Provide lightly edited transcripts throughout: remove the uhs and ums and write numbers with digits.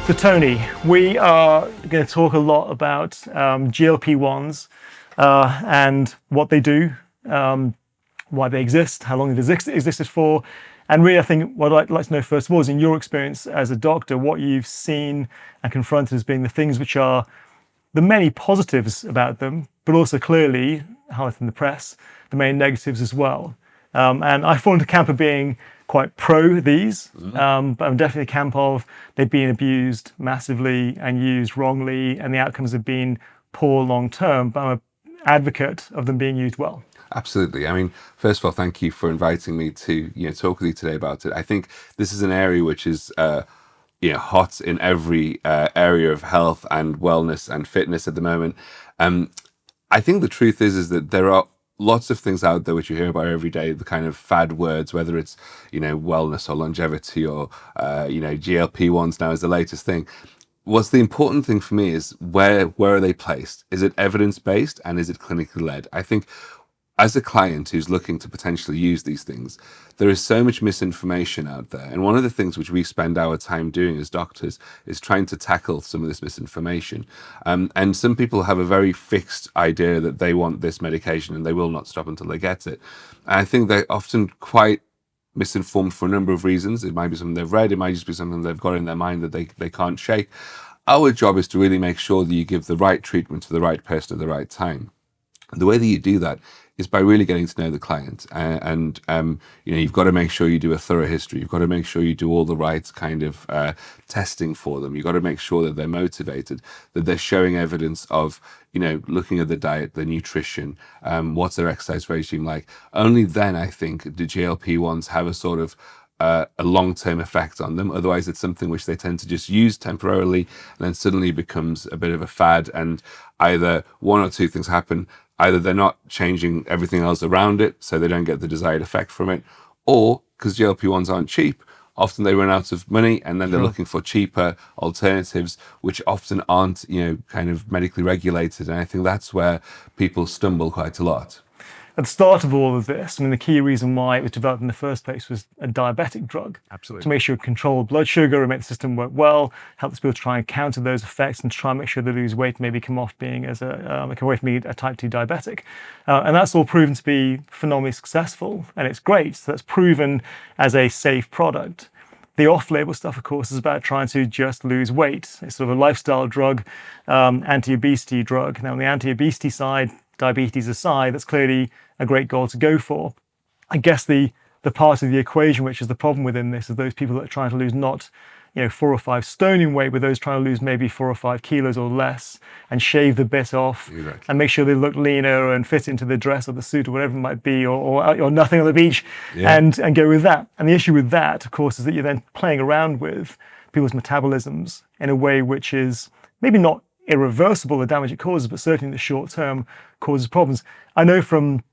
So Tony, we are going to talk a lot about GLP-1s and what they do, why they exist, how long they've existed for, and really I think what I'd like to know first of all is, in your experience as a doctor, what you've seen and confronted as being the things which are the many positives about them, but also clearly, highlighted in the press, the many negatives as well. And I fall into the camp of being quite pro these, but I'm definitely a camp of they've been abused massively and used wrongly, and the outcomes have been poor long term, but I'm an advocate of them being used well. Absolutely. I mean, first of all, thank you for inviting me to talk with you today about it. I think this is an area which is hot in every area of health and wellness and fitness at the moment. I think the truth is that there are lots of things out there which you hear about every day, the kind of fad words, whether it's wellness or longevity or GLP-1s now is the latest thing. What's the important thing for me is where are they placed? Is it evidence-based and is it clinically led? I think as a client who's looking to potentially use these things, there is so much misinformation out there. And one of the things which we spend our time doing as doctors is trying to tackle some of this misinformation. And some people have a very fixed idea that they want this medication and they will not stop until they get it. And I think they're often quite misinformed for a number of reasons. It might be something they've read, it might just be something they've got in their mind that they can't shake. Our job is to really make sure that you give the right treatment to the right person at the right time. And the way that you do that is by really getting to know the client, and you've got to make sure you do a thorough history. You've got to make sure you do all the right kind of testing for them. You've got to make sure that they're motivated, that they're showing evidence of looking at the diet, the nutrition, what's their exercise regime like. Only then I think do GLP-1s have a sort of a long-term effect on them. Otherwise, it's something which they tend to just use temporarily, and then suddenly becomes a bit of a fad. And either one or two things happen. Either they're not changing everything else around it, so they don't get the desired effect from it, or because GLP-1s aren't cheap, often they run out of money and then they're looking for cheaper alternatives, which often aren't, kind of medically regulated. And I think that's where people stumble quite a lot. At the start of all of this, I mean, the key reason why it was developed in the first place was a diabetic drug. Absolutely. To make sure it controlled blood sugar and make the system work well, help people to try and counter those effects and try and make sure they lose weight, maybe come off being away from being a type 2 diabetic. And that's all proven to be phenomenally successful, and it's great. So that's proven as a safe product. The off-label stuff, of course, is about trying to just lose weight. It's sort of a lifestyle drug, anti-obesity drug. Now, on the anti-obesity side, diabetes aside, that's clearly a great goal to go for. I guess the part of the equation which is the problem within this is those people that are trying to lose not 4 or 5 stone in weight, but those trying to lose maybe 4 or 5 kilos or less and shave the bit off. Exactly. And make sure they look leaner and fit into the dress or the suit or whatever it might be, or nothing on the beach. Yeah. And go with that. And the issue with that, of course, is that you're then playing around with people's metabolisms in a way which is maybe not irreversible, the damage it causes, but certainly in the short term causes problems. I know from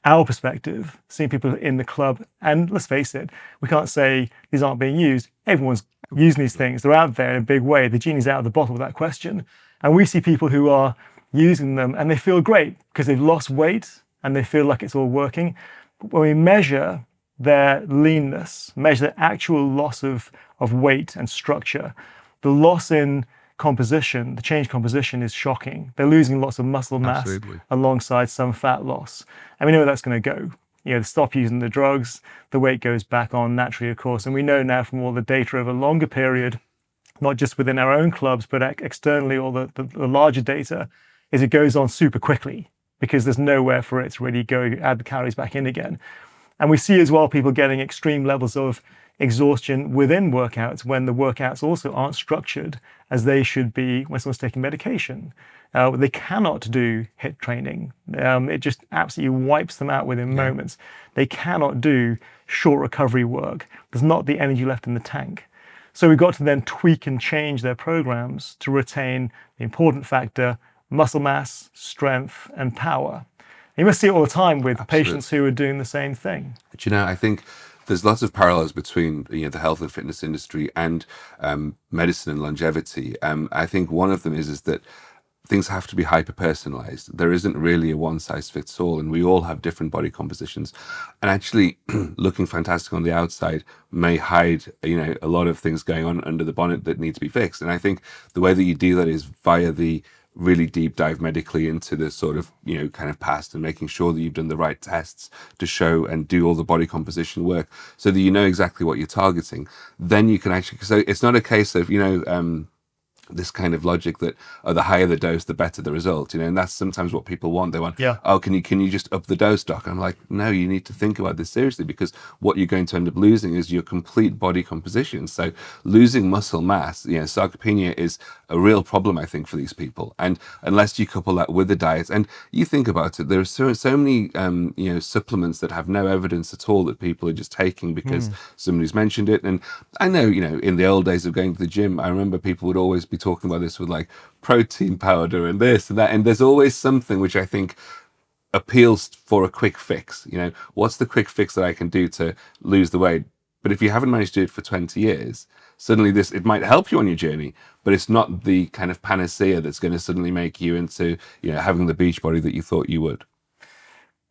our perspective, seeing people in the club, and let's face it, we can't say these aren't being used. Everyone's using these things. They're out there in a big way. The genie's out of the bottle without question. And we see people who are using them and they feel great because they've lost weight and they feel like it's all working. But when we measure their leanness, measure the actual loss of weight and structure, the loss in composition, the change composition is shocking. They're losing lots of muscle mass Absolutely. alongside some fat loss. And we know where that's going to go. They stop using the drugs, the weight goes back on naturally, of course. And we know now from all the data over a longer period, not just within our own clubs, but externally, all the larger data, is it goes on super quickly because there's nowhere for it to really go add the calories back in again. And we see as well people getting extreme levels of exhaustion within workouts when the workouts also aren't structured as they should be when someone's taking medication. They cannot do HIIT training. It just absolutely wipes them out within moments. They cannot do short recovery work. There's not the energy left in the tank. So we've got to then tweak and change their programs to retain the important factor, muscle mass, strength, and power. You must see it all the time with Absolutely. patients who are doing the same thing. But, I think there's lots of parallels between the health and fitness industry and medicine and longevity. I think one of them is that things have to be hyper personalized. There isn't really a one size fits all, and we all have different body compositions. And actually, looking fantastic on the outside may hide, a lot of things going on under the bonnet that need to be fixed. And I think the way that you do that is via the really deep dive medically into the sort of, kind of past, and making sure that you've done the right tests to show and do all the body composition work so that you know exactly what you're targeting. Then you can actually, so it's not a case of, this kind of logic that the higher the dose, the better the result, and that's sometimes what people want. They want, Yeah. oh, can you just up the dose, doc? I'm like, no, you need to think about this seriously, because what you're going to end up losing is your complete body composition. So losing muscle mass, sarcopenia is a real problem, I think, for these people. And unless you couple that with the diet, and you think about it, there are so many supplements that have no evidence at all, that people are just taking because somebody's mentioned it. And I know, in the old days of going to the gym, I remember people would always be talking about this with like protein powder and this and that, and there's always something which I think appeals for a quick fix. What's the quick fix that I can do to lose the weight? But if you haven't managed to do it for 20 years, suddenly it might help you on your journey, but it's not the kind of panacea that's going to suddenly make you into having the beach body that you thought you would.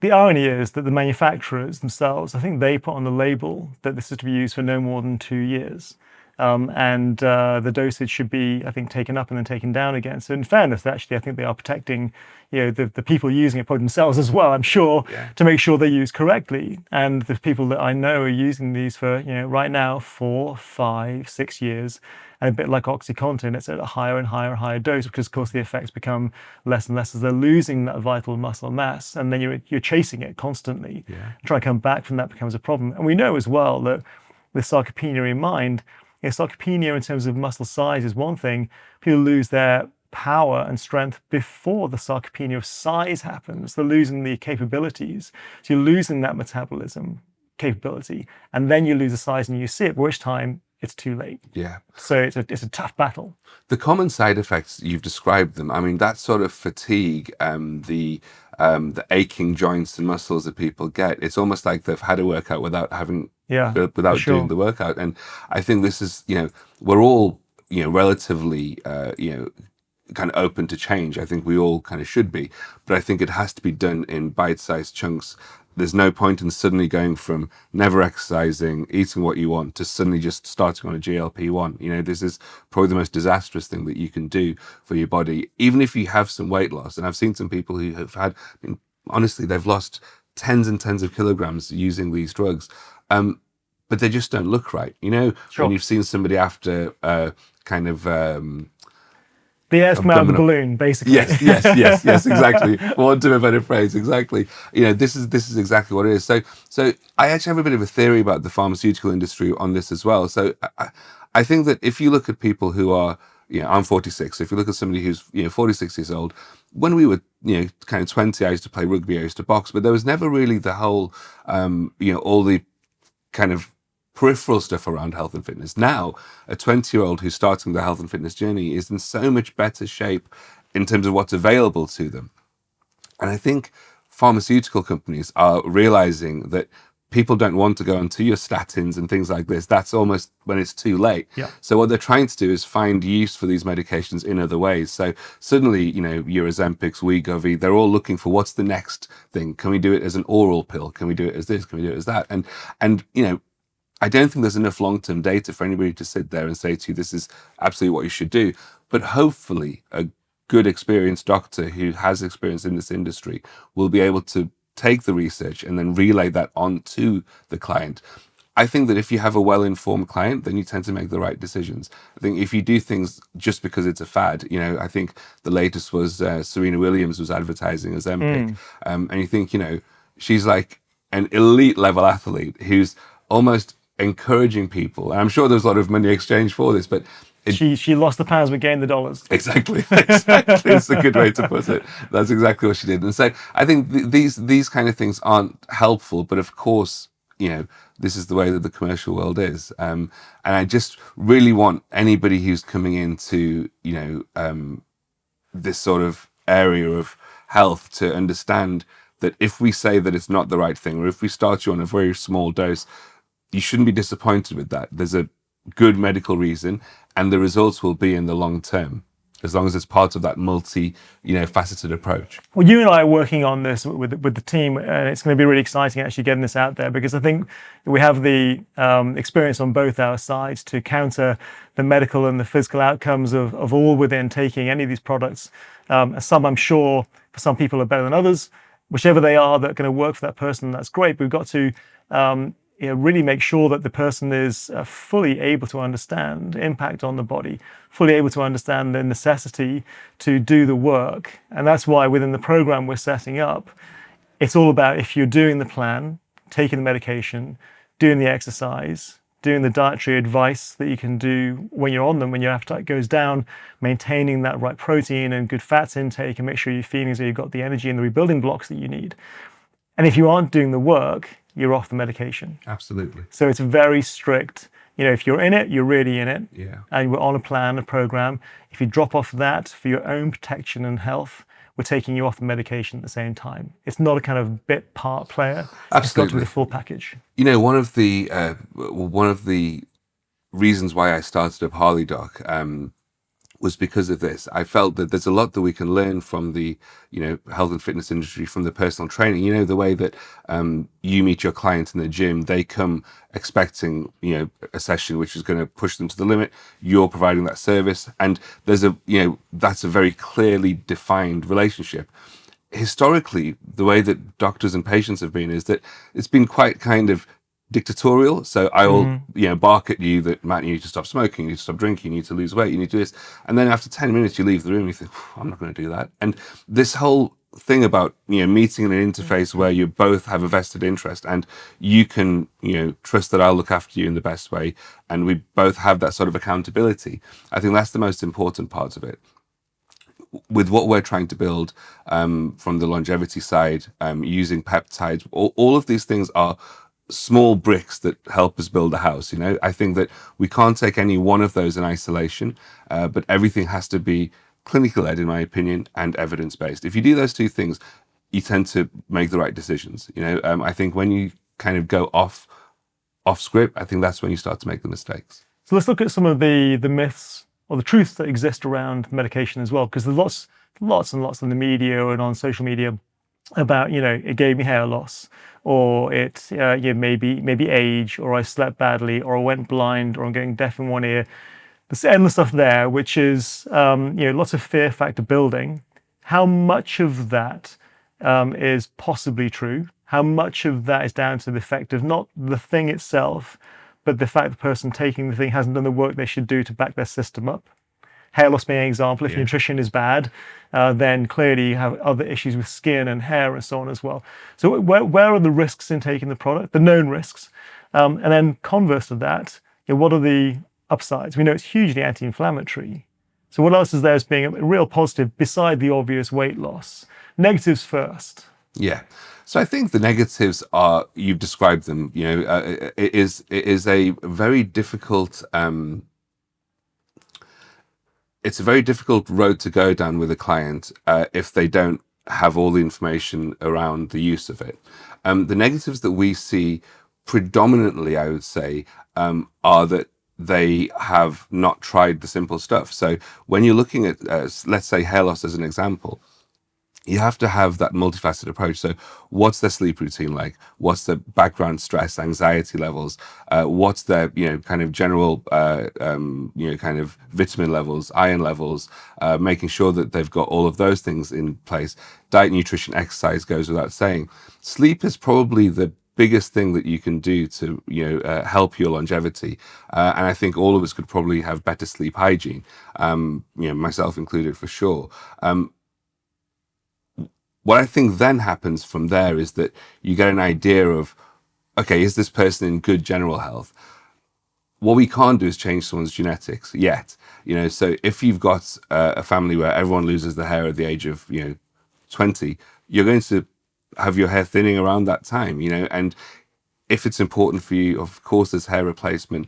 The irony is that the manufacturers themselves, I think they put on the label that this is to be used for no more than 2 years. And the dosage should be, I think, taken up and then taken down again. So in fairness, actually, I think they are protecting, the people using it for themselves as well, I'm sure, to make sure they're used correctly. And the people that I know are using these for, right now, 4, 5, 6 years. And a bit like OxyContin, it's at a higher and higher and higher dose, because of course the effects become less and less as they're losing that vital muscle mass. And then you're chasing it constantly. Trying to come back from that becomes a problem. And we know as well that with sarcopenia in mind, sarcopenia in terms of muscle size is one thing. People lose their power and strength before the sarcopenia of size happens. They're losing the capabilities. So you're losing that metabolism capability, and then you lose the size and you see it, by which time it's too late. Yeah. So it's a tough battle. The common side effects, you've described them. I mean, that sort of fatigue, the aching joints and muscles that people get, it's almost like they've had a workout without having, without doing the workout. And I think this is, we're all, relatively, kind of open to change. I think we all kind of should be, but I think it has to be done in bite-sized chunks. There's no point in suddenly going from never exercising, eating what you want, to suddenly just starting on a GLP-1. This is probably the most disastrous thing that you can do for your body, even if you have some weight loss. And I've seen some people who have had, honestly, they've lost tens and tens of kilograms using these drugs, but they just don't look right. When you've seen somebody after kind of... the air's come out of the balloon, basically. Yes, exactly. For want of a better phrase, exactly. This is exactly what it is. So I actually have a bit of a theory about the pharmaceutical industry on this as well. So I think that if you look at people who are, I'm 46. So if you look at somebody who's 46 years old, when we were kind of 20, I used to play rugby, I used to box, but there was never really the whole all the kind of peripheral stuff around health and fitness. Now, a 20-year-old who's starting the health and fitness journey is in so much better shape in terms of what's available to them. And I think pharmaceutical companies are realizing that people don't want to go onto your statins and things like this. That's almost when it's too late. So what they're trying to do is find use for these medications in other ways. So suddenly, your Ozempics, Wegovy, they're all looking for what's the next thing. Can we do it as an oral pill? Can we do it as this? Can we do it as that? And I don't think there's enough long-term data for anybody to sit there and say to you, this is absolutely what you should do. But hopefully a good experienced doctor who has experience in this industry will be able to take the research and then relay that on to the client. I think that if you have a well-informed client, then you tend to make the right decisions. I think if you do things just because it's a fad, I think the latest was Serena Williams was advertising Ozempic. And you think, she's like an elite level athlete who's almost encouraging people, and I'm sure there's a lot of money exchanged for this, but she lost the pounds but gained the dollars. Exactly. It's a good way to put it. That's exactly what she did. And so I think these kind of things aren't helpful, but of course, this is the way that the commercial world is. And I just really want anybody who's coming into this sort of area of health to understand that if we say that it's not the right thing, or if we start you on a very small dose, you shouldn't be disappointed with that. There's a good medical reason, and the results will be in the long term. as long as it's part of that faceted approach. Well, you and I are working on this with the team, and it's going to be really exciting actually getting this out there, because I think we have the experience on both our sides to counter the medical and the physical outcomes of all within taking any of these products. Some, I'm sure, for some people are better than others. Whichever they are that are going to work for that person, that's great. But we've got to really make sure that the person is fully able to understand impact on the body, fully able to understand the necessity to do the work. And that's why within the program we're setting up, it's all about, if you're doing the plan, taking the medication, doing the exercise, doing the dietary advice that you can do when you're on them, when your appetite goes down, maintaining that right protein and good fats intake, and make sure you're feeling so you've got the energy and the rebuilding blocks that you need. And if you aren't doing the work, you're off the medication. Absolutely. So it's very strict. If you're in it, you're really in it. Yeah. And we're on a plan, a program. If you drop off that for your own protection and health, we're taking you off the medication at the same time. It's not a kind of bit part player. Absolutely. It's got to be the full package. One of the reasons why I started up HarleyDoc was because of this. I felt that there's a lot that we can learn from the health and fitness industry, from the personal training. The way that you meet your clients in the gym, they come expecting a session which is going to push them to the limit. You're providing that service, and there's that's a very clearly defined relationship. Historically, the way that doctors and patients have been is that it's been quite kind of dictatorial. So I will, bark at you that, Matt, you need to stop smoking, you need to stop drinking, you need to lose weight, you need to do this. And then after 10 minutes, you leave the room and you think, I'm not going to do that. And this whole thing about, meeting in an interface where you both have a vested interest and you can, trust that I'll look after you in the best way. And we both have that sort of accountability. I think that's the most important part of it. With what we're trying to build from the longevity side, using peptides, all of these things are small bricks that help us build a house. I think that we can't take any one of those in isolation, but everything has to be clinical led, in my opinion, and evidence based. If you do those two things, you tend to make the right decisions. I think when you kind of go off script, I think that's when you start to make the mistakes. So let's look at some of the myths or the truths that exist around medication as well, because there's lots and lots in the media and on social media about, it gave me hair loss, or it maybe age, or I slept badly, or I went blind, or I'm getting deaf in one ear. There's endless stuff there, which is lots of fear factor building. How much of that is possibly true? How much of that is down to the effect of not the thing itself, but the fact the person taking the thing hasn't done the work they should do to back their system up? Hair loss being an example. If your nutrition is bad, then clearly you have other issues with skin and hair and so on as well. So where are the risks in taking the product, the known risks? And then converse to that, what are the upsides? We know it's hugely anti-inflammatory. So what else is there as being a real positive beside the obvious weight loss? Negatives first. Yeah. So I think the negatives are, you've described them, it is a very difficult, it's a very difficult road to go down with a client if they don't have all the information around the use of it. The negatives that we see predominantly, I would say, are that they have not tried the simple stuff. So when you're looking at, let's say, hair loss as an example, you have to have that multifaceted approach. So what's their sleep routine like? What's the background stress, anxiety levels? What's their, kind of general, kind of vitamin levels, iron levels, making sure that they've got all of those things in place. Diet, nutrition, exercise goes without saying. Sleep is probably the biggest thing that you can do to, help your longevity. And I think all of us could probably have better sleep hygiene, myself included for sure. What I think then happens from there is that you get an idea of, okay, is this person in good general health? What we can't do is change someone's genetics yet. So if you've got a family where everyone loses their hair at the age of, 20, you're going to have your hair thinning around that time, and if it's important for you, of course, there's hair replacement.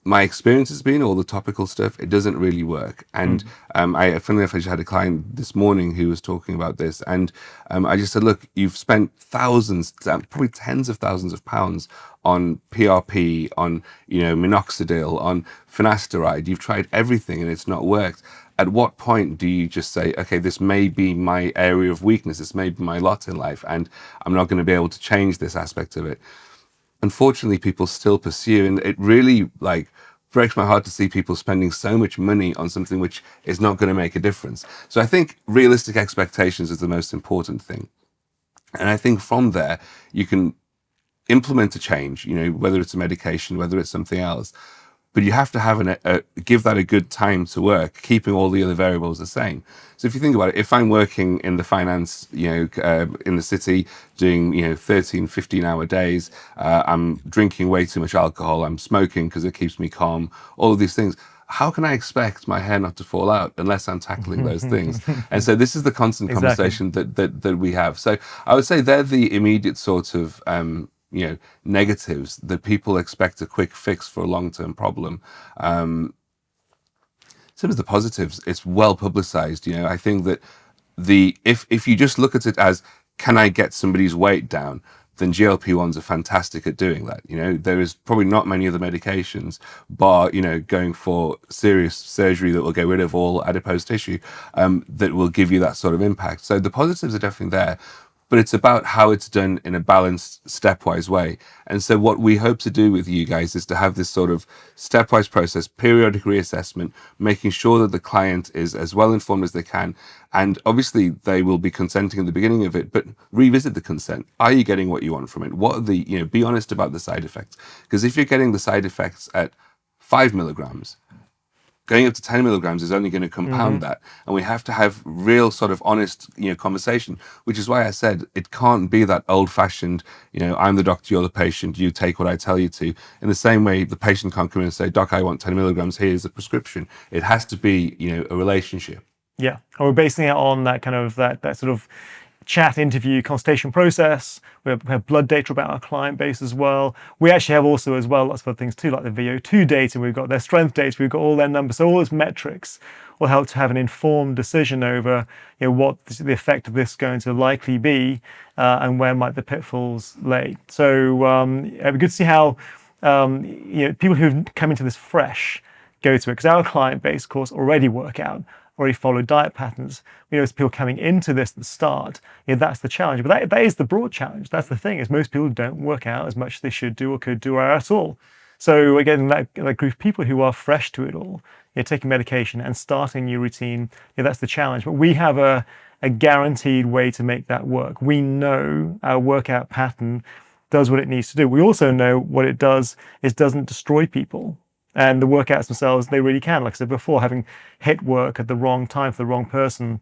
my experience has been all the topical stuff, it doesn't really work. And funnily enough, I just had a client this morning who was talking about this, and I just said, look, you've spent thousands, probably tens of thousands of pounds on PRP, on minoxidil, on finasteride. You've tried everything and it's not worked. At what point do you just say, okay, this may be my area of weakness, this may be my lot in life, and I'm not going to be able to change this aspect of it? Unfortunately, people still pursue, and it really breaks my heart to see people spending so much money on something which is not going to make a difference. So I think realistic expectations is the most important thing. And I think from there, you can implement a change, whether it's a medication, whether it's something else, but you have to have give that a good time to work, keeping all the other variables the same. So if you think about it, if I'm working in the finance, in the city, doing 13, 15-hour days, I'm drinking way too much alcohol, I'm smoking because it keeps me calm, all of these things, how can I expect my hair not to fall out unless I'm tackling those things? And so this is the constant conversation that we have. So I would say they're the immediate sort of negatives, that people expect a quick fix for a long-term problem. Some of the positives, it's well publicized. I think that if you just look at it as, can I get somebody's weight down, then GLP-1s are fantastic at doing that. There is probably not many other medications, bar going for serious surgery that will get rid of all adipose tissue, that will give you that sort of impact. So the positives are definitely there, but it's about how it's done in a balanced, stepwise way. And so what we hope to do with you guys is to have this sort of stepwise process, periodic reassessment, making sure that the client is as well informed as they can. And obviously they will be consenting at the beginning of it, but revisit the consent. Are you getting what you want from it? What are the, be honest about the side effects. Because if you're getting the side effects at 5 milligrams, going up to 10 milligrams is only going to compound that. And we have to have real sort of honest, conversation, which is why I said it can't be that old fashioned, I'm the doctor, you're the patient, you take what I tell you to. In the same way, the patient can't come in and say, doc, I want 10 milligrams, here's the prescription. It has to be, a relationship. Yeah. And we're basing it on that kind of, that sort of chat, interview, consultation process. We have blood data about our client base as well. We actually have also as well lots of other things too, like the VO2 data. We've got their strength data. We've got all their numbers. So all those metrics will help to have an informed decision over what the effect of this is going to likely be, and where might the pitfalls lay. So it'd be good to see how people who've come into this fresh go to it, because our client base, of course, already work out, already follow diet patterns. As people coming into this at the start, that's the challenge. But that is the broad challenge. That's the thing, is most people don't work out as much as they should do or could do or at all. So again, that group of people who are fresh to it all, taking medication and starting a new routine, that's the challenge. But we have a guaranteed way to make that work. We know our workout pattern does what it needs to do. We also know what it does is doesn't destroy people. And the workouts themselves, they really can. Like I said before, having hit work at the wrong time for the wrong person,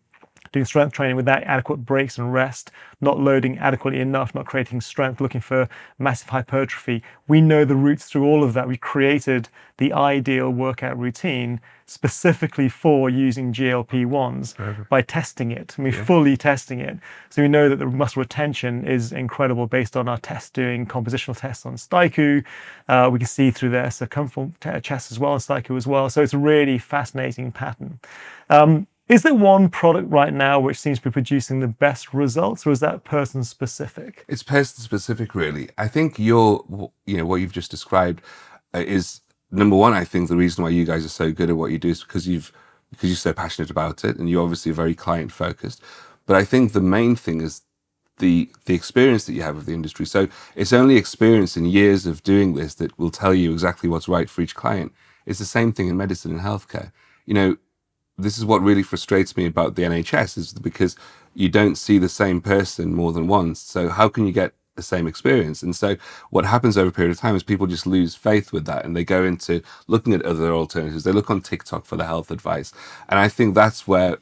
doing strength training without adequate breaks and rest, not loading adequately enough, not creating strength, looking for massive hypertrophy. We know the routes through all of that. We created the ideal workout routine specifically for using GLP-1s by testing it. Fully testing it. So we know that the muscle retention is incredible based on our doing compositional tests on Staiku. We can see through their circumference chest as well on Staiku as well. So it's a really fascinating pattern. Is there one product right now which seems to be producing the best results, or is that person specific? It's person specific, really. I think what you've just described is number one. I think the reason why you guys are so good at what you do is because you're so passionate about it, and you're obviously very client focused. But I think the main thing is the experience that you have of the industry. So it's only experience in years of doing this that will tell you exactly what's right for each client. It's the same thing in medicine and healthcare. This is what really frustrates me about the NHS, is because you don't see the same person more than once. So how can you get the same experience? And so what happens over a period of time is people just lose faith with that, and they go into looking at other alternatives. They look on TikTok for the health advice. And I think that's where,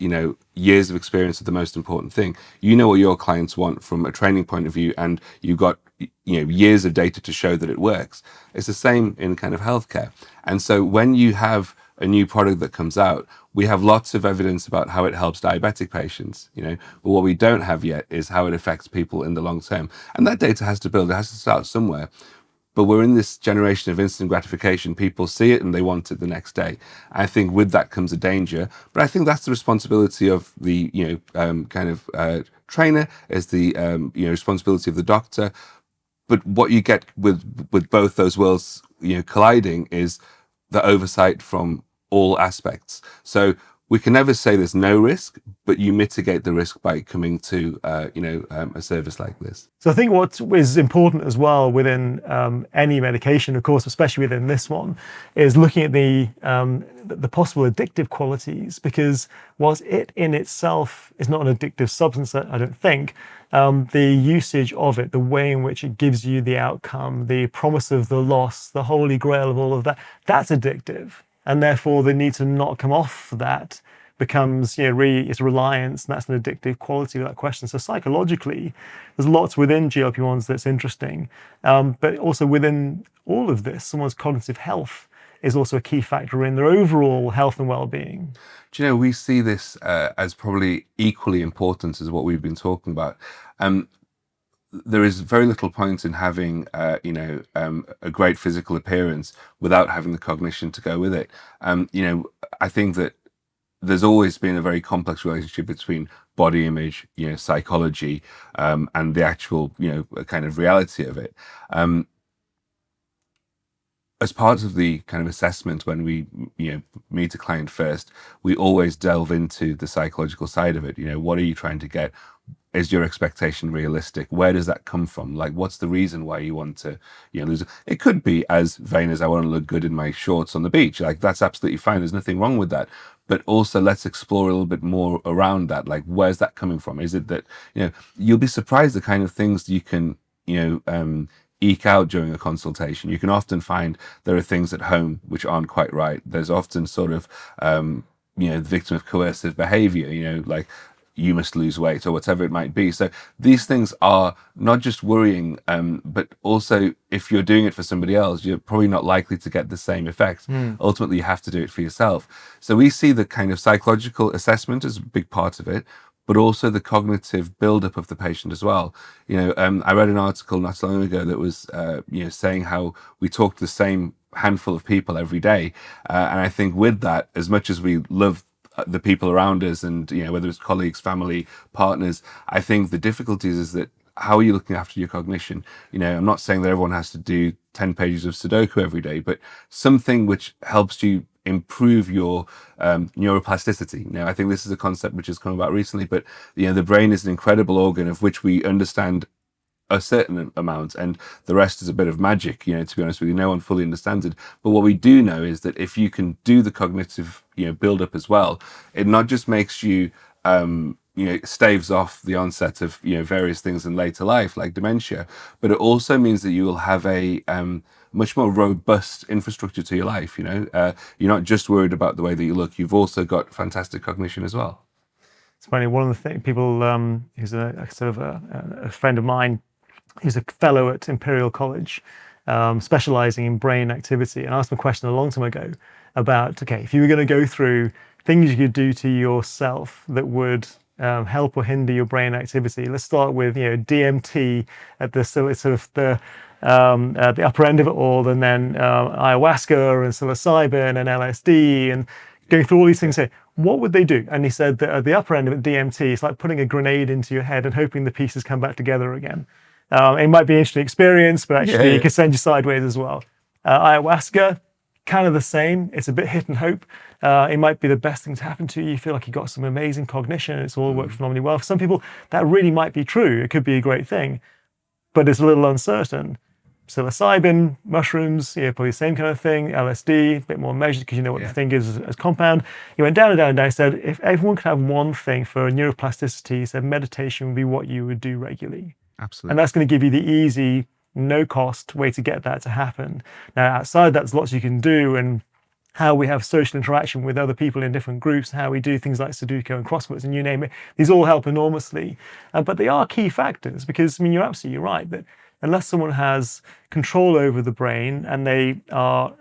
years of experience are the most important thing. You know what your clients want from a training point of view, and you've got years of data to show that it works. It's the same in kind of healthcare. And so when you have a new product that comes out, we have lots of evidence about how it helps diabetic patients, but what we don't have yet is how it affects people in the long term. And that data has to build, it has to start somewhere. But we're in this generation of instant gratification. People see it and they want it the next day. I think with that comes a danger. But I think that's the responsibility of the trainer, is the responsibility of the doctor. But what you get with both those worlds colliding is the oversight from all aspects. So we can never say there's no risk, but you mitigate the risk by coming to a service like this. So I think what is important as well within any medication, of course, especially within this one, is looking at the possible addictive qualities, because whilst it in itself is not an addictive substance, I don't think, the usage of it, the way in which it gives you the outcome, the promise of the loss, the holy grail of all of that, that's addictive. And therefore the need to not come off that becomes, really, it's reliance, and that's an addictive quality of that question. So psychologically, there's lots within GLP-1s that's interesting, but also within all of this, someone's cognitive health is also a key factor in their overall health and well-being. Do you know, we see this as probably equally important as what we've been talking about. There is very little point in having, a great physical appearance without having the cognition to go with it. I think that there's always been a very complex relationship between body image, psychology, and the actual, kind of reality of it. As part of the kind of assessment, when we meet a client first, we always delve into the psychological side of it. What are you trying to get? Is your expectation realistic? Where does that come from? Like, what's the reason why you want to lose it? It could be as vain as I want to look good in my shorts on the beach. Like, that's absolutely fine. There's nothing wrong with that. But also, let's explore a little bit more around that. Like, where's that coming from? Is it that you'll be surprised the kind of things you can eke out during a consultation. You can often find there are things at home which aren't quite right. There's often sort of the victim of coercive behavior, like you must lose weight or whatever it might be. So these things are not just worrying, but also if you're doing it for somebody else, you're probably not likely to get the same effect. Ultimately, you have to do it for yourself. So we see the kind of psychological assessment as a big part of it, but also the cognitive buildup of the patient as well. I read an article not so long ago that was, saying how we talk to the same handful of people every day. And I think with that, as much as we love the people around us and, whether it's colleagues, family, partners, I think the difficulties is that how are you looking after your cognition? I'm not saying that everyone has to do 10 pages of Sudoku every day, but something which helps you improve your neuroplasticity. I think this is a concept which has come about recently, but the brain is an incredible organ of which we understand a certain amount, and the rest is a bit of magic. To be honest with you, no one fully understands it. But what we do know is that if you can do the cognitive build up as well, it not just makes you staves off the onset of various things in later life like dementia, but it also means that you will have a much more robust infrastructure to your life. You're not just worried about the way that you look, you've also got fantastic cognition as well. It's funny, one of the people who's a friend of mine, who's a fellow at Imperial College, specializing in brain activity, and I asked him a question a long time ago about, okay, if you were going to go through things you could do to yourself that would help or hinder your brain activity, let's start with DMT at the upper end of it all, and then ayahuasca and psilocybin and LSD, and going through all these things here. What would they do? And he said that at the upper end of it, DMT, is like putting a grenade into your head and hoping the pieces come back together again. It might be an interesting experience, but actually it can send you sideways as well. Ayahuasca, kind of the same. It's a bit hit and hope. It might be the best thing to happen to you. You feel like you've got some amazing cognition and it's all worked phenomenally well. For some people, that really might be true. It could be a great thing, but it's a little uncertain. Psilocybin, mushrooms, probably the same kind of thing. LSD, a bit more measured because you know what the thing is as compound. He went down and down and down. He said, if everyone could have one thing for neuroplasticity, he said meditation would be what you would do regularly. Absolutely. And that's going to give you the easy, no-cost way to get that to happen. Now, outside that, there's lots you can do, and how we have social interaction with other people in different groups, how we do things like Sudoku and crosswords, and you name it. These all help enormously. But they are key factors because, you're absolutely right that unless someone has control over the brain and they are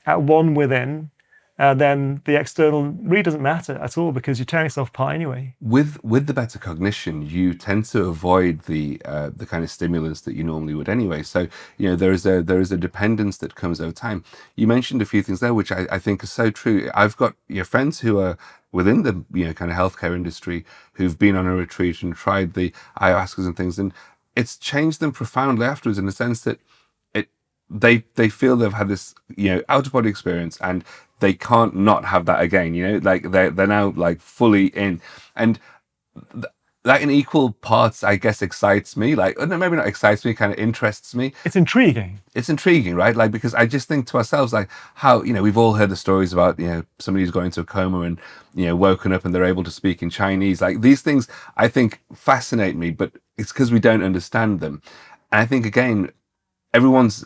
at one within, then the external really doesn't matter at all because you're tearing yourself apart anyway. With the better cognition, you tend to avoid the kind of stimulants that you normally would anyway. So there is a dependence that comes over time. You mentioned a few things there, which I think are so true. I've got friends who are within the kind of healthcare industry who've been on a retreat and tried the ayahuascas and things, and it's changed them profoundly afterwards in the sense that they feel they've had this out of body experience and they can't not have that again. Like they're now like fully in, and that in equal parts I guess excites me. Like, no, maybe not excites me, kind of interests me. It's intriguing. It's intriguing, right? Like, because I just think to ourselves, like, how we've all heard the stories about somebody who's gone into a coma and woken up and they're able to speak in Chinese. Like, these things I think fascinate me, but it's because we don't understand them. And I think again, everyone's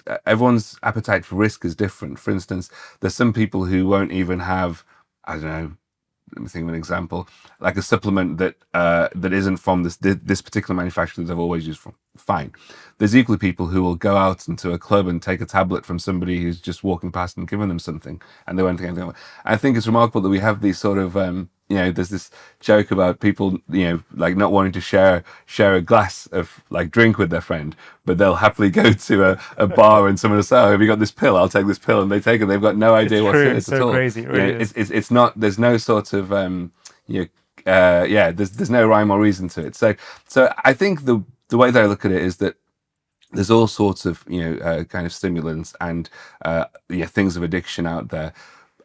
appetite for risk is different. For instance, there's some people who won't even have, I don't know, let me think of an example, like a supplement that that isn't from this particular manufacturer that they've always used from. Fine. There's equally people who will go out into a club and take a tablet from somebody who's just walking past and giving them something, and they won't think anything. I think it's remarkable that we have these sort of there's this joke about people like not wanting to share a glass of like drink with their friend, but they'll happily go to a bar and someone will say, "Oh, have you got this pill? I'll take this pill," and they take it. They've got no idea what's in it It's at so all. crazy. It really is. It's not. There's no sort of there's no rhyme or reason to it. So I think the way that I look at it is that there's all sorts of kind of stimulants and things of addiction out there.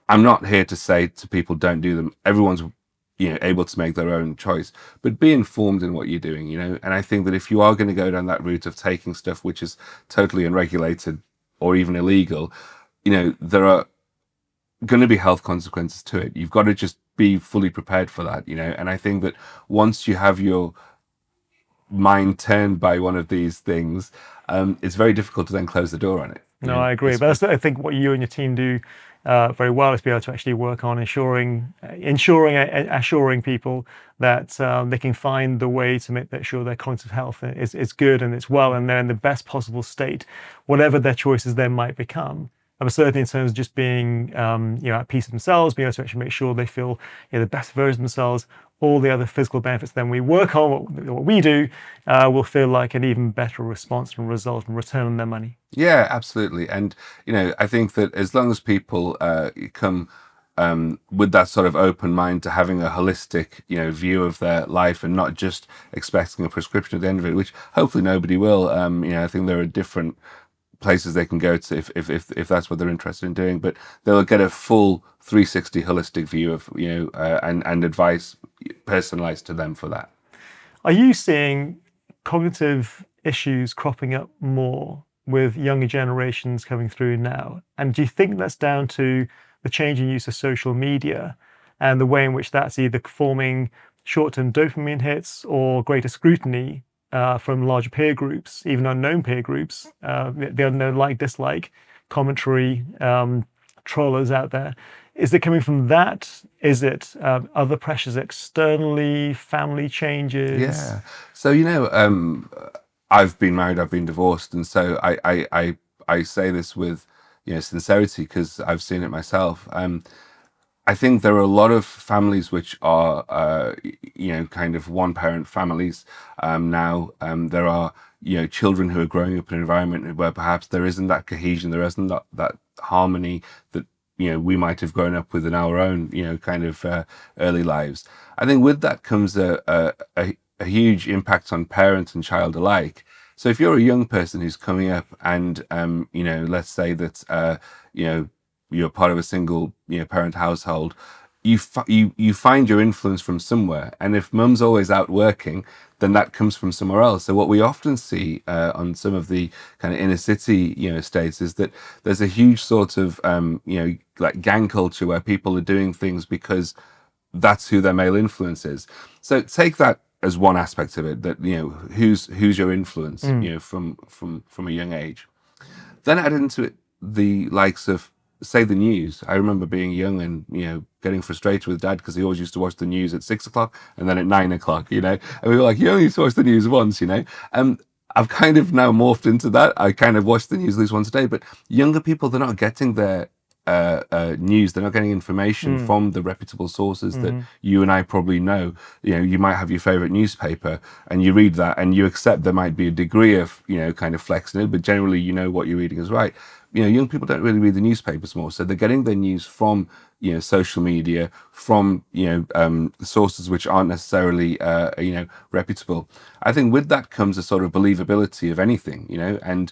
I'm not here to say to people don't do them. Everyone's able to make their own choice, but be informed in what you're doing. And I think that if you are going to go down that route of taking stuff which is totally unregulated or even illegal, there are going to be health consequences to it. You've got to just be fully prepared for that. And I think that once you have your mind turned by one of these things, it's very difficult to then close the door on it. No, I agree. But I think what you and your team do very well is be able to actually work on assuring people that they can find the way to make sure their cognitive health is good and it's well and they're in the best possible state, whatever their choices then might become. But certainly in terms of just being at peace with themselves, being able to actually make sure they feel the best version of themselves, all the other physical benefits then we work on, what we do, will feel like an even better response and result and return on their money. Yeah, absolutely. And, I think that as long as people come with that sort of open mind to having a holistic, view of their life and not just expecting a prescription at the end of it, which hopefully nobody will. I think there are different places they can go to if that's what they're interested in doing, but they'll get a full 360 holistic view of and advice personalized to them for that. Are you seeing cognitive issues cropping up more with younger generations coming through now? And do you think that's down to the changing use of social media and the way in which that's either forming short-term dopamine hits or greater scrutiny from larger peer groups, even unknown peer groups, the unknown like-dislike commentary, trollers out there? Is it coming from that? Is it other pressures externally, family changes? Yeah. So, I've been married, I've been divorced. And so I say this with, sincerity because I've seen it myself. I think there are a lot of families which are, kind of one-parent families now. There are, children who are growing up in an environment where perhaps there isn't that cohesion, there isn't that harmony that, we might have grown up with in our own, kind of early lives. I think with that comes a huge impact on parent and child alike. So if you're a young person who's coming up and, let's say that, you're part of a single parent household, you find your influence from somewhere, and if mum's always out working, then that comes from somewhere else. So what we often see on some of the kind of inner city estates is that there's a huge sort of like gang culture where people are doing things because that's who their male influence is. So take that as one aspect of it, that who's your influence from a young age. Then add into it the likes of, say, the news. I remember being young and getting frustrated with Dad because he always used to watch the news at 6 o'clock and then at 9 o'clock, and we were like, you only used to watch the news once. I've kind of now morphed into that. I kind of watch the news at least once a day, but younger people, they're not getting their news. They're not getting information from the reputable sources that you and I probably know. You know, you might have your favorite newspaper and you read that and you accept there might be a degree of, you know, kind of flex in it, but generally you know what you're reading is right. You know, young people don't really read the newspapers more, so they're getting their news from, you know, social media, from, you know, sources which aren't necessarily, you know, reputable. I think with that comes a sort of believability of anything, you know, and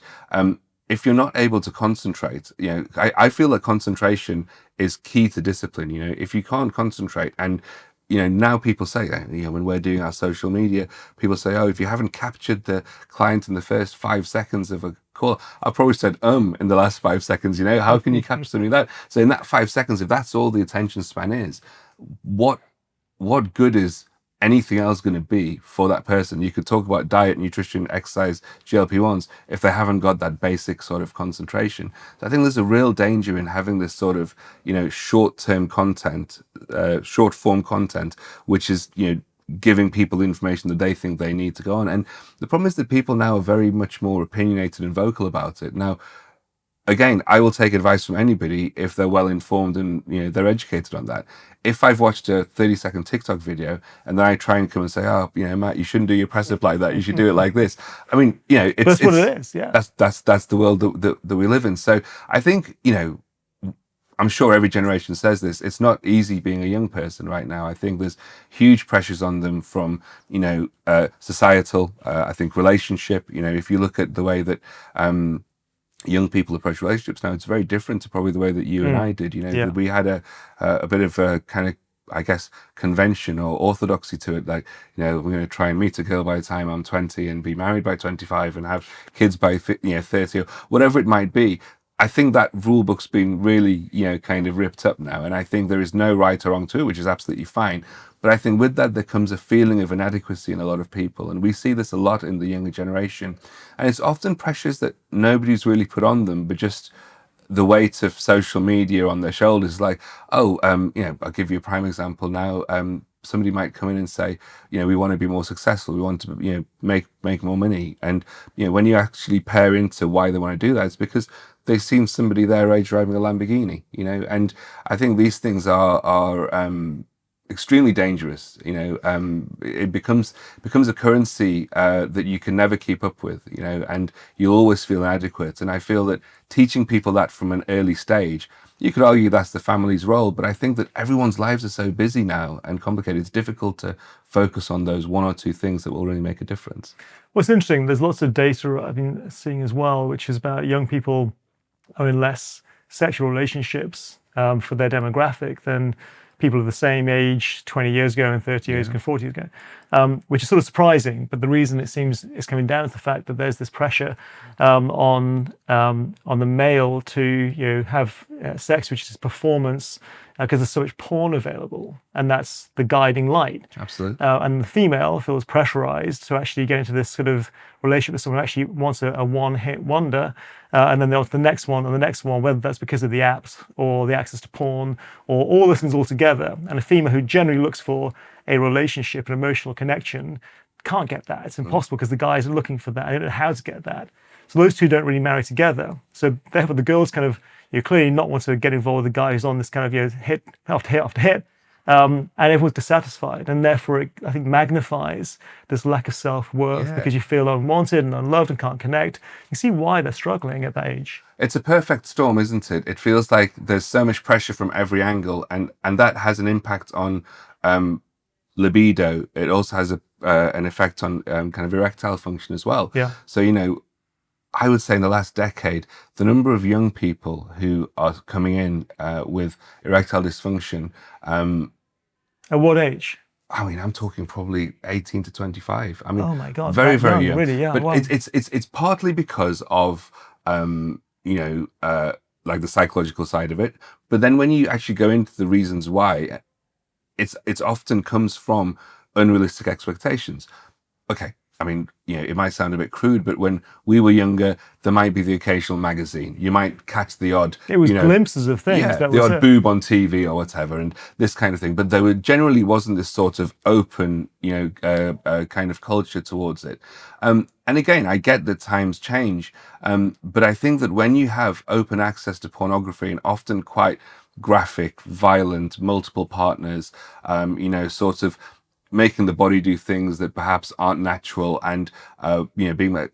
if you're not able to concentrate, you know, I feel that concentration is key to discipline. You know, if you can't concentrate, and you know, now people say, you know, when we're doing our social media, people say, oh, if you haven't captured the client in the first 5 seconds of a call, I've probably said in the last 5 seconds. You know, how can you capture something like that? So in that 5 seconds, if that's all the attention span is, what good is anything else going to be for that person? You could talk about diet, nutrition, exercise, GLP-1s if they haven't got that basic sort of concentration. So I think there's a real danger in having this sort of, you know, short-term content, short-form content, which is, you know, giving people the information that they think they need to go on. And the problem is that people now are very much more opinionated and vocal about it. Now, again, I will take advice from anybody if they're well informed and, you know, they're educated on that. If I've watched a 30-second TikTok video and then I try and come and say, oh, you know, Matt, you shouldn't do your press up like that, you should do it like this. I mean, you know, that's what it is. Yeah, that's the world that we live in. So I think, you know, I'm sure every generation says this. It's not easy being a young person right now. I think there's huge pressures on them from, you know, societal. I think relationship. You know, if you look at the way that young people approach relationships now, it's very different to probably the way that you and I did. You know, Yeah. we had a bit of a kind of, I guess, convention or orthodoxy to it. Like, you know, we're going to try and meet a girl by the time I'm 20 and be married by 25 and have kids by, you know, 30 or whatever it might be. I think that rule book's been really, you know, kind of ripped up now. And I think there is no right or wrong to it, which is absolutely fine. But I think with that, there comes a feeling of inadequacy in a lot of people. And we see this a lot in the younger generation. And it's often pressures that nobody's really put on them, but just the weight of social media on their shoulders. Like, oh, you know, I'll give you a prime example now. Somebody might come in and say, you know, we want to be more successful. We want to, you know, make more money. And, you know, when you actually pair into why they want to do that, it's because they've seen somebody their age driving a Lamborghini, you know. And I think these things are extremely dangerous. You know, it becomes a currency that you can never keep up with, you know, and you'll always feel inadequate. And I feel that teaching people that from an early stage, you could argue that's the family's role, but I think that everyone's lives are so busy now and complicated, it's difficult to focus on those one or two things that will really make a difference. What's interesting, there's lots of data I've been seeing as well, which is about young people are in less sexual relationships for their demographic than people of the same age 20 years ago and 30 years ago, 40 years ago, which is sort of surprising. But the reason it seems is coming down to the fact that there's this pressure on the male to, you know, have sex, which is performance, because there's so much porn available, and that's the guiding light. Absolutely. And the female feels pressurized to actually get into this sort of relationship with someone who actually wants a one-hit wonder, and then they'll the next one and the next one, whether that's because of the apps or the access to porn or all those things all together. And a female who generally looks for a relationship, an emotional connection, can't get that. It's impossible because the guys are looking for that. They don't know how to get that. So those two don't really marry together. So therefore, the girls kind of, you clearly not want to get involved with the guy who's on this kind of, you know, hit after hit after hit, and everyone's dissatisfied, and therefore it, I think, magnifies this lack of self-worth because you feel unwanted and unloved and can't connect. You see why they're struggling at that age. It's a perfect storm, isn't it? It feels like there's so much pressure from every angle, and that has an impact on libido. It also has an effect on kind of erectile function as well. Yeah. So, you know, I would say in the last decade, the number of young people who are coming in with erectile dysfunction. At what age? I mean, I'm talking probably 18 to 25. I mean, oh my God, very, very young. Really, yeah. But Wow. it's partly because of you know, like the psychological side of it. But then when you actually go into the reasons why, it's often comes from unrealistic expectations. Okay, I mean, it might sound a bit crude, but when we were younger, there might be the occasional magazine. You might catch the odd, It was glimpses of things. yeah, That the was odd it. boob on TV or whatever, and this kind of thing. But there generally wasn't this sort of open, kind of culture towards it. And again, I get that times change, but I think that when you have open access to pornography and often quite graphic, violent, multiple partners, sort of making the body do things that perhaps aren't natural, and being like,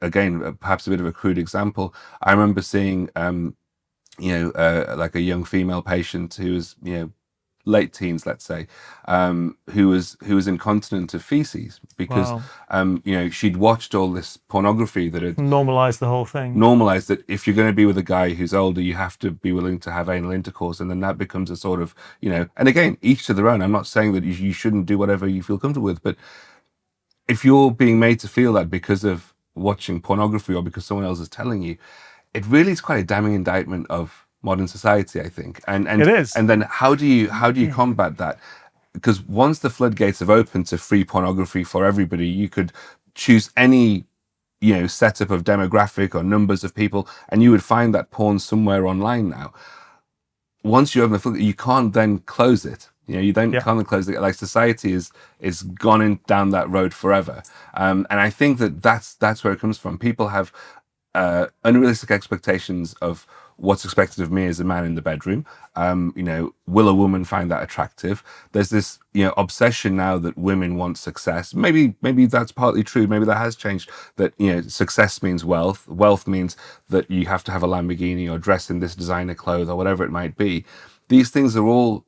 again, perhaps a bit of a crude example. I remember seeing like a young female patient who was late teens, let's say, who was incontinent of feces because Wow. she'd watched all this pornography that had Normalize the whole thing. normalized that if you're going to be with a guy who's older, you have to be willing to have anal intercourse, and then that becomes a sort of, and again, each to their own. I'm not saying that you shouldn't do whatever you feel comfortable with, but if you're being made to feel that because of watching pornography or because someone else is telling you, it really is quite a damning indictment of modern society, I think. It is. And then how do you combat that? Because once the floodgates have opened to free pornography for everybody, you could choose any setup of demographic or numbers of people, and you would find that porn somewhere online now. Once you open the floodgate, you can't then close it. You don't Yeah. can't close it. Like society is gone down that road forever. And I think that's where it comes from. People have unrealistic expectations of what's expected of me as a man in the bedroom. Will a woman find that attractive? There's this, obsession now that women want success. Maybe that's partly true. Maybe that has changed. That success means wealth. Wealth means that you have to have a Lamborghini or dress in this designer clothes or whatever it might be. These things are all.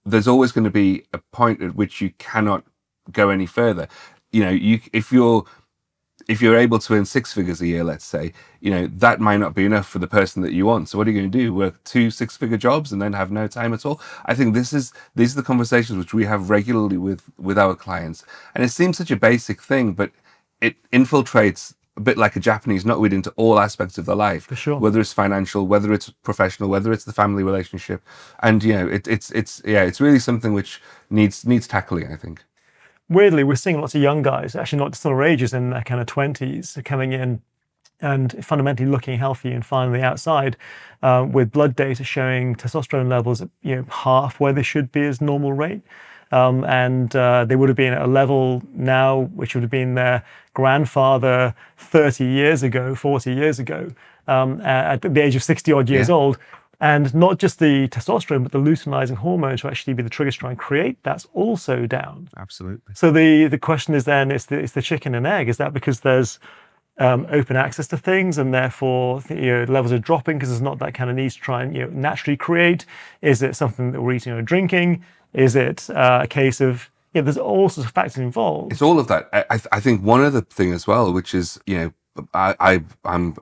There's always going to be a point at which you cannot go any further. If you're able to earn six figures a year, let's say, that might not be enough for the person that you want. So what are you going to do? Work 2 6-figure jobs and then have no time at all? I think these are the conversations which we have regularly with our clients. And it seems such a basic thing, but it infiltrates a bit like a Japanese knotweed into all aspects of their life. For sure. Whether it's financial, whether it's professional, whether it's the family relationship. And it's really something which needs tackling, I think. Weirdly, we're seeing lots of young guys, actually not similar ages, in their kind of 20s, coming in and fundamentally looking healthy and finally outside, with blood data showing testosterone levels at half where they should be as normal rate. And they would have been at a level now which would have been their grandfather 30 years ago, 40 years ago, at the age of 60 odd years old. And not just the testosterone, but the luteinizing hormone to actually be the triggers to try and create, that's also down. Absolutely. So the question is then, it's the chicken and egg. Is that because there's open access to things and therefore levels are dropping because there's not that kind of need to try and naturally create? Is it something that we're eating or drinking? Is it a case of there's all sorts of factors involved? It's all of that. I think one other thing as well, which is I'm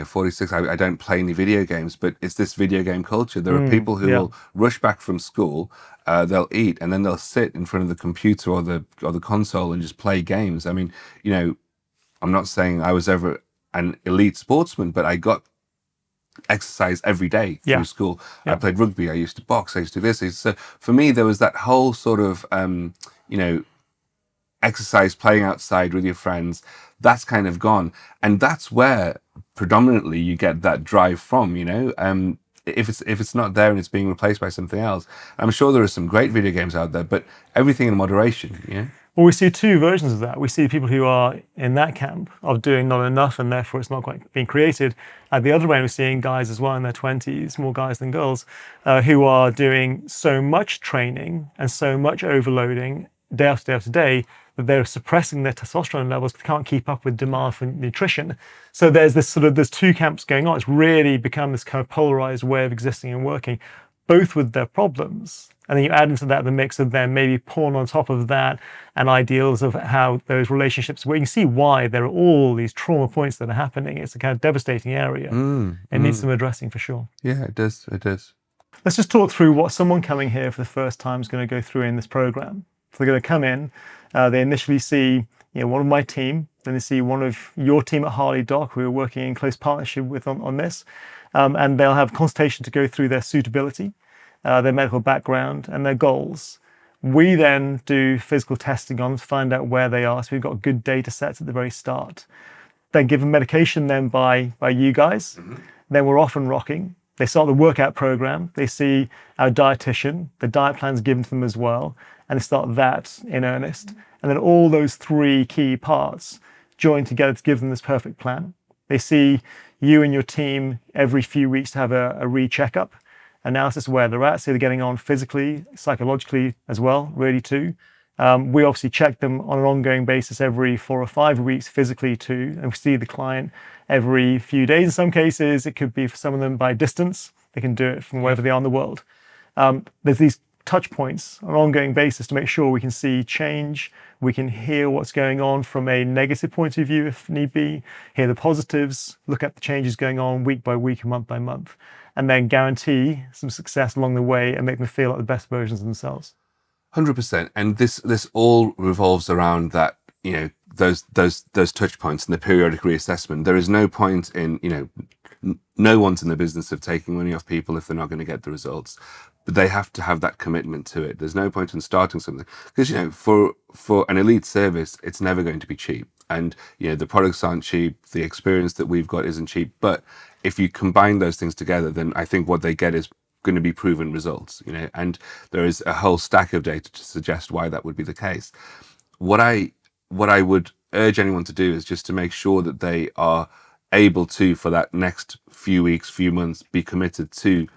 46. I don't play any video games, but it's this video game culture. There are people who will rush back from school, they'll eat, and then they'll sit in front of the computer or the console and just play games. I mean, I'm not saying I was ever an elite sportsman, but I got exercise every day through school. I played rugby. I used to box. I used to do this. So for me, there was that whole sort of exercise, playing outside with your friends. That's kind of gone, and that's where predominantly you get that drive from. If it's not there and it's being replaced by something else, I'm sure there are some great video games out there, but everything in moderation. Well, we see two versions of that. We see people who are in that camp of doing not enough and therefore it's not quite being created. At the other end, we're seeing guys as well in their 20s, more guys than girls, who are doing so much training and so much overloading day after day after day that they're suppressing their testosterone levels, can't keep up with demand for nutrition. So there's there's two camps going on. It's really become this kind of polarized way of existing and working, both with their problems. And then you add into that the mix of then maybe porn on top of that and ideals of how those relationships, where you can see why there are all these trauma points that are happening. It's a kind of devastating area. It needs some addressing for sure. Yeah, it does. It does. Let's just talk through what someone coming here for the first time is going to go through in this program. So they're going to come in, they initially see one of my team, then they see one of your team at HarleyDoc, who we're working in close partnership with on this, and they'll have consultation to go through their suitability, their medical background, and their goals. We then do physical testing on them to find out where they are. So we've got good data sets at the very start. Then given medication then by you guys. Then we're off and rocking. They start the workout program. They see our dietitian. The diet plan's given to them as well. And they start that in earnest. And then all those three key parts join together to give them this perfect plan. They see you and your team every few weeks to have a re-checkup, analysis of where they're at. So they're getting on physically, psychologically as well, really too. We obviously check them on an ongoing basis every 4 or 5 weeks physically too, and we see the client every few days. In some cases, it could be for some of them by distance. They can do it from wherever they are in the world. There's these touch points on an ongoing basis to make sure we can see change, we can hear what's going on from a negative point of view if need be, hear the positives, look at the changes going on week by week and month by month, and then guarantee some success along the way and make them feel like the best versions of themselves. 100%. And this all revolves around that, those touch points and the periodic reassessment. There is no point in, no one's in the business of taking money off people if they're not going to get the results. But they have to have that commitment to it. There's no point in starting something because, for an elite service, it's never going to be cheap. And, the products aren't cheap. The experience that we've got isn't cheap. But if you combine those things together, then I think what they get is going to be proven results, and there is a whole stack of data to suggest why that would be the case. What I would urge anyone to do is just to make sure that they are able to, for that next few weeks, few months, be committed to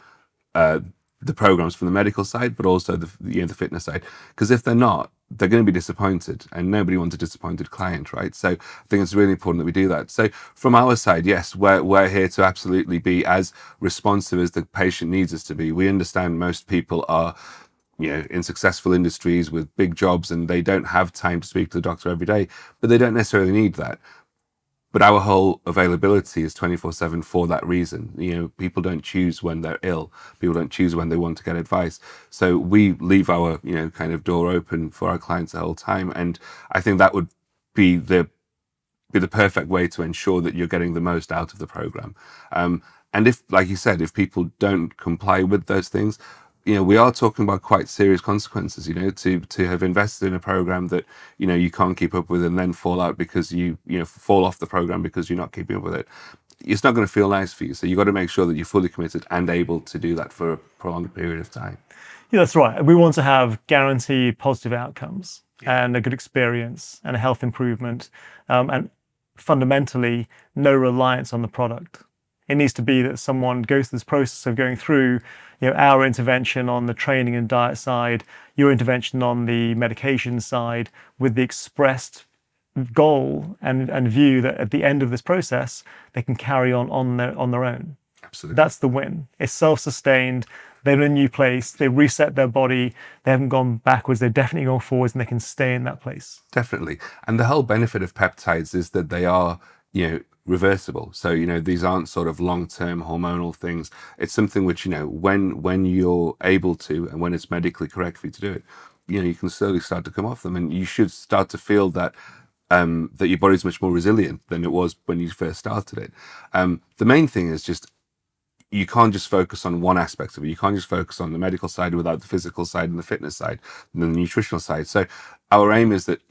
the programs from the medical side, but also the fitness side. Because if they're not, they're going to be disappointed, and nobody wants a disappointed client, right? So I think it's really important that we do that. So from our side, yes, we're here to absolutely be as responsive as the patient needs us to be. We understand most people are, in successful industries with big jobs, and they don't have time to speak to the doctor every day, but they don't necessarily need that. But our whole availability is 24/7 for that reason. People don't choose when they're ill. People don't choose when they want to get advice. So we leave our, kind of door open for our clients the whole time. And I think that would be the perfect way to ensure that you're getting the most out of the program. And if, like you said, if people don't comply with those things, we are talking about quite serious consequences, to have invested in a program that, you can't keep up with and then fall out because you fall off the program because you're not keeping up with it. It's not going to feel nice for you. So you've got to make sure that you're fully committed and able to do that for a prolonged period of time. Yeah, that's right. We want to have guaranteed positive outcomes and a good experience and a health improvement, and fundamentally no reliance on the product. It needs to be that someone goes through this process of going through, our intervention on the training and diet side, your intervention on the medication side, with the expressed goal and view that at the end of this process, they can carry on their own. Absolutely. That's the win. It's self-sustained. They're in a new place. They reset their body. They haven't gone backwards. They've definitely gone forwards, and they can stay in that place. Definitely. And the whole benefit of peptides is that they are, reversible. So, these aren't sort of long-term hormonal things. It's something which, when you're able to and when it's medically correct for you to do it, you can slowly start to come off them, and you should start to feel that that your body's much more resilient than it was when you first started it. The main thing is just, you can't just focus on one aspect of it. You can't just focus on the medical side without the physical side and the fitness side and the nutritional side. So our aim is that,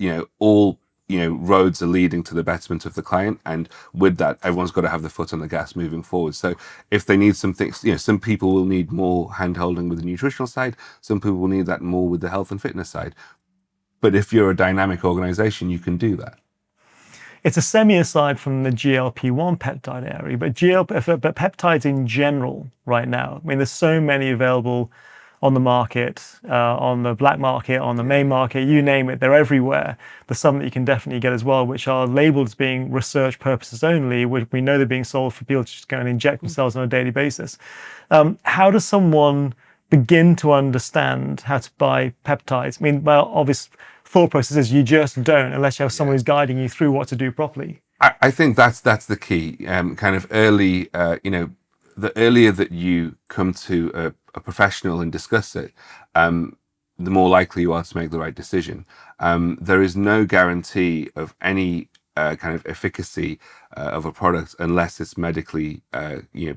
all roads are leading to the betterment of the client, and with that, everyone's got to have the foot on the gas moving forward. So if they need some things, some people will need more hand-holding with the nutritional side, some people will need that more with the health and fitness side. But if you're a dynamic organization, you can do that. It's a semi-aside from the GLP-1 peptide area, but peptides in general right now. I mean, there's so many available on the market, on the black market, on the main market, you name it, they're everywhere. There's some that you can definitely get as well, which are labeled as being research purposes only, which we know they're being sold for people to just go and inject themselves on a daily basis. How does someone begin to understand how to buy peptides? I mean, well, obvious thought process is you just don't unless you have someone who's guiding you through what to do properly. I think that's the key. Kind of early, the earlier that you come to a professional and discuss it, the more likely you are to make the right decision. There is no guarantee of any kind of efficacy of a product unless it's medically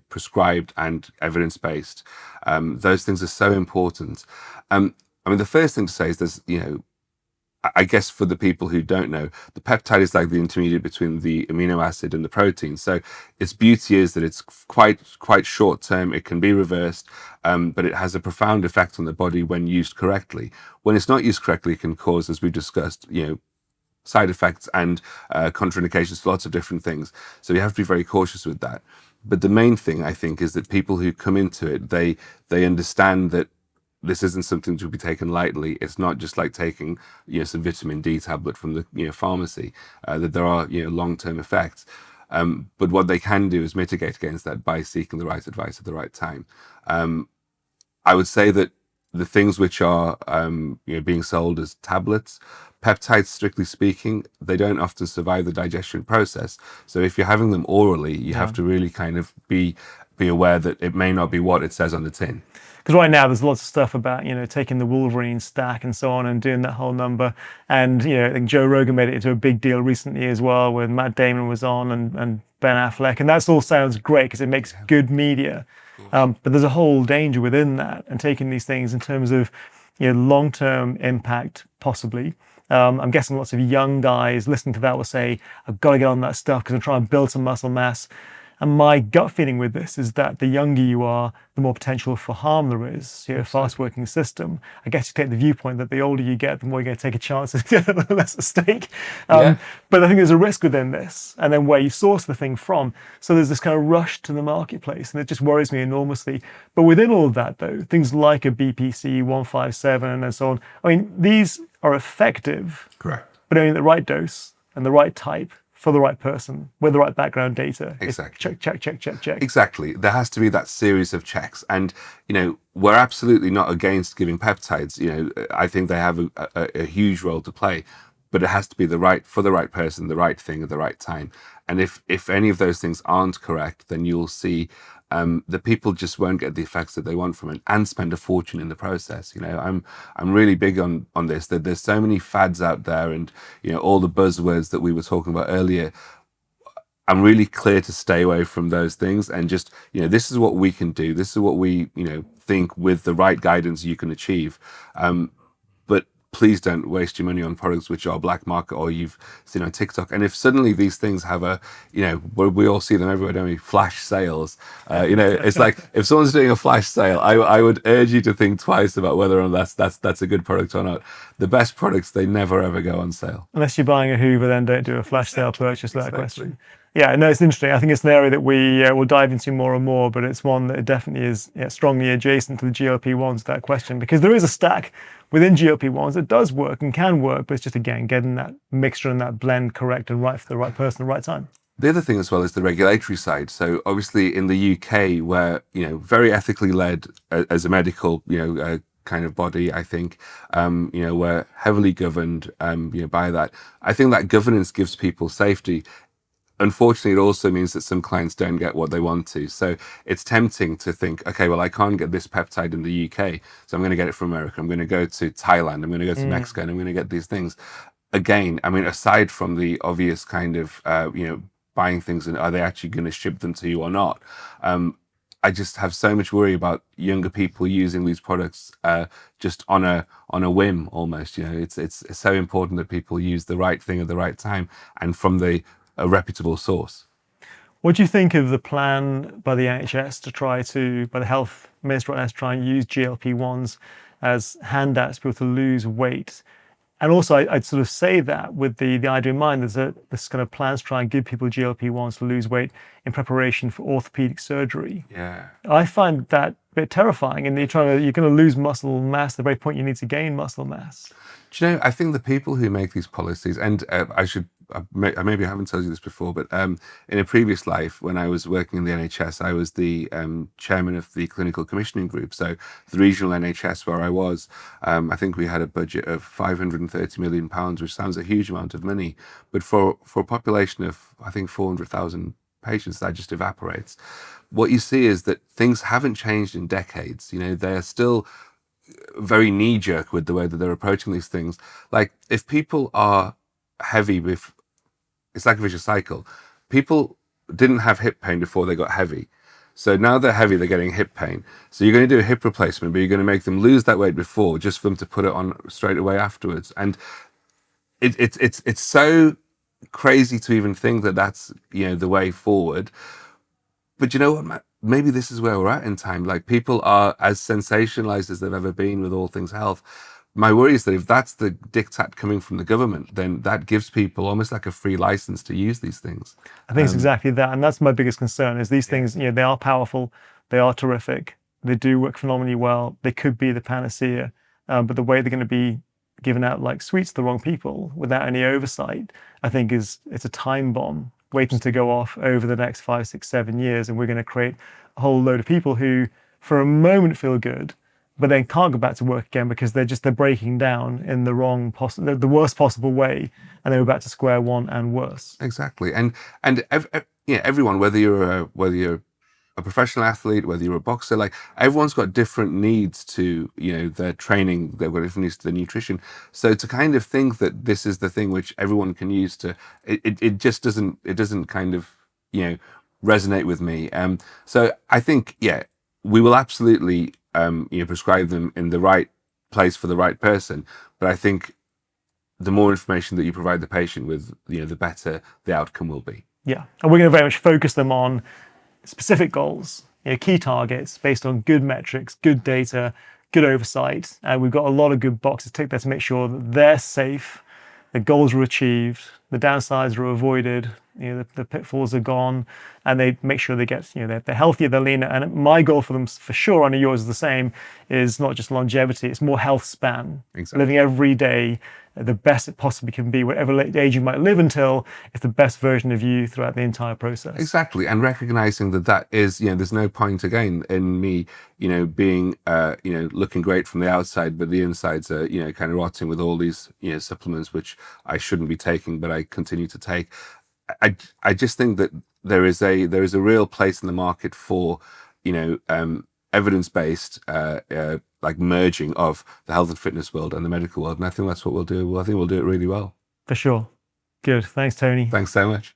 prescribed and evidence-based. Those things are so important. I mean, the first thing to say is there's, I guess for the people who don't know, the peptide is like the intermediate between the amino acid and the protein. So its beauty is that it's quite short term. It can be reversed, but it has a profound effect on the body when used correctly. When it's not used correctly, it can cause, as we discussed, side effects and contraindications to lots of different things. So you have to be very cautious with that. But the main thing, I think, is that people who come into it, they understand that this isn't something to be taken lightly. It's not just like taking, some vitamin D tablet from the, pharmacy. That there are, long-term effects. But what they can do is mitigate against that by seeking the right advice at the right time. I would say that the things which are, being sold as tablets, peptides, strictly speaking, they don't often survive the digestion process. So if you're having them orally, you have to really kind of be aware that it may not be what it says on the tin. Because right now there's lots of stuff about taking the Wolverine stack and so on and doing that whole number. And I think Joe Rogan made it into a big deal recently as well, when Matt Damon was on and Ben Affleck, and that all sounds great because it makes good media. But there's a whole danger within that, and taking these things in terms of long-term impact possibly. I'm guessing lots of young guys listening to that will say, I've got to get on that stuff because I'm trying to build some muscle mass. And my gut feeling with this is that the younger you are, the more potential for harm there is. Fast-working system. I guess you take the viewpoint that the older you get, the more you're going to take a chance of getting less at stake. But I think there's a risk within this, and then where you source the thing from. So there's this kind of rush to the marketplace, and it just worries me enormously. But within all of that, though, things like a BPC 157 and so on, I mean, these are effective, Correct, but only the right dose and the right type for the right person with the right background data. Exactly. It's check. Exactly. There has to be that series of checks. And, we're absolutely not against giving peptides. I think they have a huge role to play, but it has to be for the right person, the right thing at the right time. And if any of those things aren't correct, then you'll see that people just won't get the effects that they want from it and spend a fortune in the process. I'm really big on this, that there's so many fads out there, and all the buzzwords that we were talking about earlier. I'm really clear to stay away from those things and just, this is what we can do. This is what we, think with the right guidance you can achieve. But please don't waste your money on products which are black market or you've seen on TikTok. And if suddenly these things have we all see them everywhere, don't we? Flash sales. It's like if someone's doing a flash sale, I would urge you to think twice about whether or not that's a good product or not. The best products, they never ever go on sale. Unless you're buying a Hoover, then don't do a flash sale purchase. That question. Yeah, no, it's interesting. I think it's an area that we will dive into more and more, but it's one that definitely is strongly adjacent to the GLP-1s, that question, because there is a stack within GLP-1s that does work and can work, but it's just, again, getting that mixture and that blend correct and right for the right person at the right time. The other thing as well is the regulatory side. So obviously in the UK, where, very ethically led as a medical, kind of body, I think, we're heavily governed, by that. I think that governance gives people safety. Unfortunately, it also means that some clients don't get what they want to. So it's tempting to think, okay, well, I can't get this peptide in the UK, so I'm going to get it from America. I'm going to go to Thailand. I'm going to go to Mexico, and I'm going to get these things. Again, I mean, aside from the obvious kind of, buying things and are they actually going to ship them to you or not? I just have so much worry about younger people using these products just on a whim almost. It's so important that people use the right thing at the right time and from a reputable source. What do you think of the plan by the NHS by the health minister to try and use GLP-1s as handouts for people to lose weight? And also, I'd sort of say that with the idea in mind, there's this kind of plans to try and give people GLP-1s to lose weight in preparation for orthopedic surgery. Yeah. I find that a bit terrifying, and you're going to lose muscle mass at the very point you need to gain muscle mass. Do you know, I think the people who make these policies, and maybe I haven't told you this before, but in a previous life, when I was working in the NHS, I was the chairman of the clinical commissioning group. So the regional NHS where I was, I think we had a budget of £530 million, which sounds a huge amount of money. But for a population of, I think, 400,000 patients, that just evaporates. What you see is that things haven't changed in decades. They're still very knee-jerk with the way that they're approaching these things. Like, if people are heavy with, it's like a vicious cycle. People didn't have hip pain before they got heavy. So now they're heavy, they're getting hip pain. So you're going to do a hip replacement, but you're going to make them lose that weight before, just for them to put it on straight away afterwards. And it's so crazy to even think that that's, you know, the way forward. But you know what, Matt? Maybe this is where we're at in time. Like, people are as sensationalized as they've ever been with all things health. My worry is that if that's the diktat coming from the government, then that gives people almost like a free license to use these things. I think it's exactly that, and that's my biggest concern. Is these things, you know, they are powerful, they are terrific, they do work phenomenally well. They could be the panacea, but the way they're going to be given out like sweets to the wrong people without any oversight, I think it's a time bomb waiting to go off over the next 5, 6, 7 years, and we're going to create a whole load of people who, for a moment, feel good, but then can't go back to work again because they're breaking down in the the worst possible way, and they're back to square one and worse. Exactly, and yeah, everyone, whether you're a professional athlete, whether you're a boxer, like, everyone's got different needs to, you know, their training, they've got different needs to their nutrition. So to kind of think that this is the thing which everyone can use to, it just doesn't kind of, you know, resonate with me. So I think, yeah, we will absolutely, you know, prescribe them in the right place for the right person. But I think the more information that you provide the patient with, you know, the better the outcome will be. Yeah, and we're going to very much focus them on specific goals, you know, key targets based on good metrics, good data, good oversight. And we've got a lot of good boxes ticked there to make sure that they're safe, the goals are achieved, the downsides are avoided, you know, the pitfalls are gone, and they make sure they get, you know, they're healthier, they're leaner. And my goal for them, for sure, I know yours is the same, is not just longevity, it's more health span. Exactly. Living every day the best it possibly can be, whatever age you might live until, it's the best version of you throughout the entire process. Exactly, and recognizing that that is, you know, there's no point again in me, you know, being, you know, looking great from the outside, but the insides are, you know, kind of rotting with all these, you know, supplements which I shouldn't be taking, but I continue to take. I just think that there is a real place in the market for, you know, evidence-based, like, merging of the health and fitness world and the medical world, and I think that's what we'll do. I think we'll do it really well. For sure. Good. Thanks, Tony. Thanks so much.